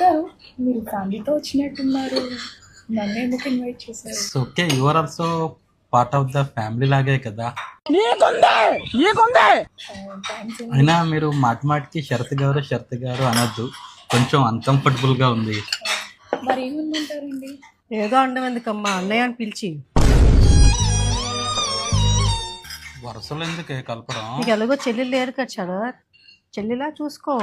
వచ్చారు, మీరు ఫ్యామిలీతో వచ్చినట్టున్నారు, నన్ను ఎందుకు ఇన్వైట్ చేశారు? Okay, your also part of the family లాగే కదా. థ్యాంక్స్ అండి. అయినా మీరు మాటిమాటికి షరత్ గారు అనొద్దు, కొంచెం అన్కంఫర్టబుల్ గా ఉంది. మరి ఏముందంటారండి? ఏదో అండం ఎందుకమ్మా, అన్నయ్య అని పిలిచి. వరుసలు ఎందుకే కలపడం? నీకు ఎలాగో చెల్లెలు లేరు కదా శరత్, చెల్లిలా చూసుకో.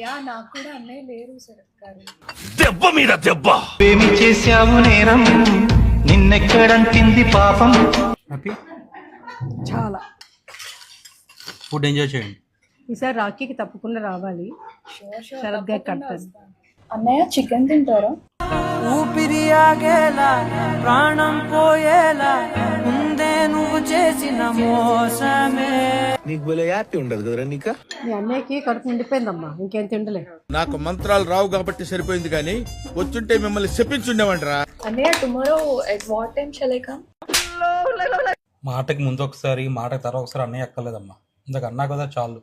యా, నాకు కూడా అన్నయ్య లేరు శరత్ గారు. దెబ్బ మీద దెబ్బ. ఏమి చేశావు నేరం, నిన్నెక్కడంటింది పాపం. హ్యాపీ చాలా. ఫుడ్ ఎంజాయ్ చేయండి. ఈసారి రాఖీకి తప్పకుండా రావాలి. షూర్ షూర్, శరత్ గారు తప్పకుండా కట్టాలి. వస్తాను. అన్నయ్య చికెన్ తింటారా? ఊపిరి ఆగేలా ప్రాణం పోయేలా ముందే నువ్వు చేసిన మోసమే. నీకు భలే హ్యాపీ ఉండదు కదరా నీక. మీ అన్నయ్యకి కడుపు నిండిపోయిందమ్మా, ఇంకేం తిండలే. నాకు మంత్రాలు రావు కాబట్టి సరిపోయింది, కానీ వచ్చుంటే మిమ్మల్ని చెప్పించుండేవంటరా. అన్నయ్య tomorrow at what time shall I come? మాటకి ముందు ఒకసారి, మాటకి తర్వాత ఒకసారి అన్నయ్య ఎక్కలేదమ్మా. ఇందాక అన్నా కదా చాలు.